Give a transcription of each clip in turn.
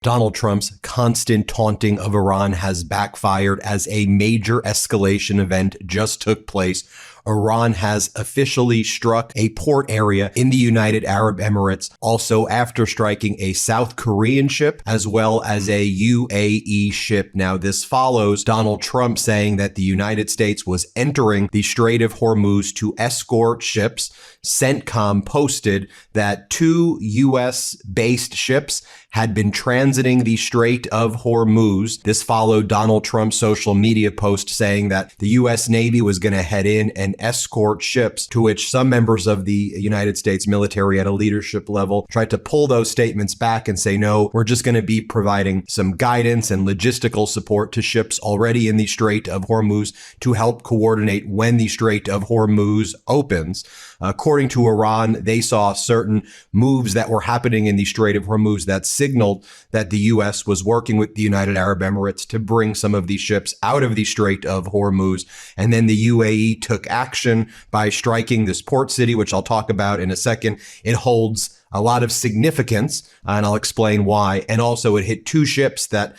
Donald Trump's constant taunting of Iran has backfired as a major escalation event just took place. Iran has officially struck a port area in the United Arab Emirates, also after striking a South Korean ship as well as a UAE ship. Now, this follows Donald Trump saying that the United States was entering the Strait of Hormuz to escort ships. CENTCOM posted that 2 U.S.-based ships had been transiting the Strait of Hormuz. This followed Donald Trump's social media post saying that the U.S. Navy was going to head in and escort ships, to which some members of the United States military at a leadership level tried to pull those statements back and say, no, we're just going to be providing some guidance and logistical support to ships already in the Strait of Hormuz to help coordinate when the Strait of Hormuz opens. According to Iran, they saw certain moves that were happening in the Strait of Hormuz that signaled that the U.S. was working with the United Arab Emirates to bring some of these ships out of the Strait of Hormuz. And then the UAE took action by striking this port city, which I'll talk about in a second. It holds a lot of significance, and I'll explain why. And also it hit 2 ships that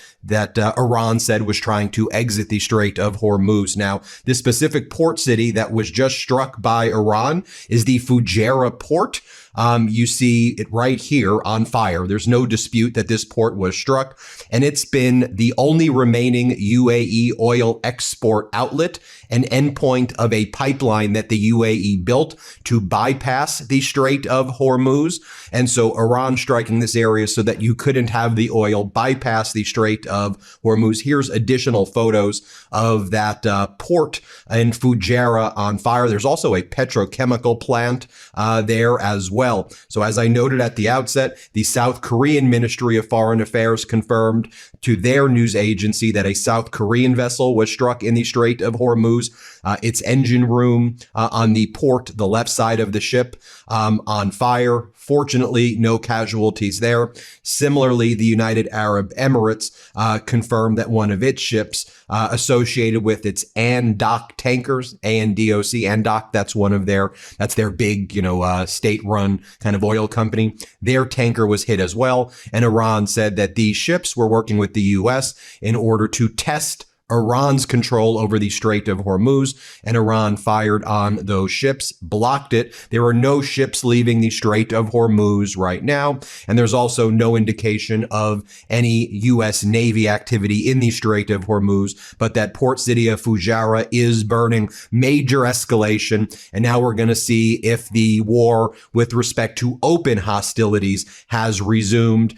Iran said was trying to exit the Strait of Hormuz. Now, this specific port city that was just struck by Iran is the Fujairah port. You see it right here on fire. There's no dispute that this port was struck, and it's been the only remaining UAE oil export outlet, an endpoint of a pipeline that the UAE built to bypass the Strait of Hormuz. And so Iran striking this area so that you couldn't have the oil bypass the Strait of Hormuz. Here's additional photos of that port in Fujairah on fire. There's also a petrochemical plant there as well. So as I noted at the outset, the South Korean Ministry of Foreign Affairs confirmed to their news agency that a South Korean vessel was struck in the Strait of Hormuz. Its engine room on the port, the left side of the ship, on fire. Fortunately, no casualties there. Similarly, the United Arab Emirates confirmed that one of its ships associated with its ANDOC tankers, ANDOC, ANDOC, that's their big, state-run kind of oil company. Their tanker was hit as well. And Iran said that these ships were working with the U.S. in order to test Iran's control over the Strait of Hormuz, and Iran fired on those ships, blocked it. There are no ships leaving the Strait of Hormuz right now, and there's also no indication of any U.S. Navy activity in the Strait of Hormuz, but that port city of Fujairah is burning. Major escalation, and now we're going to see if the war with respect to open hostilities has resumed.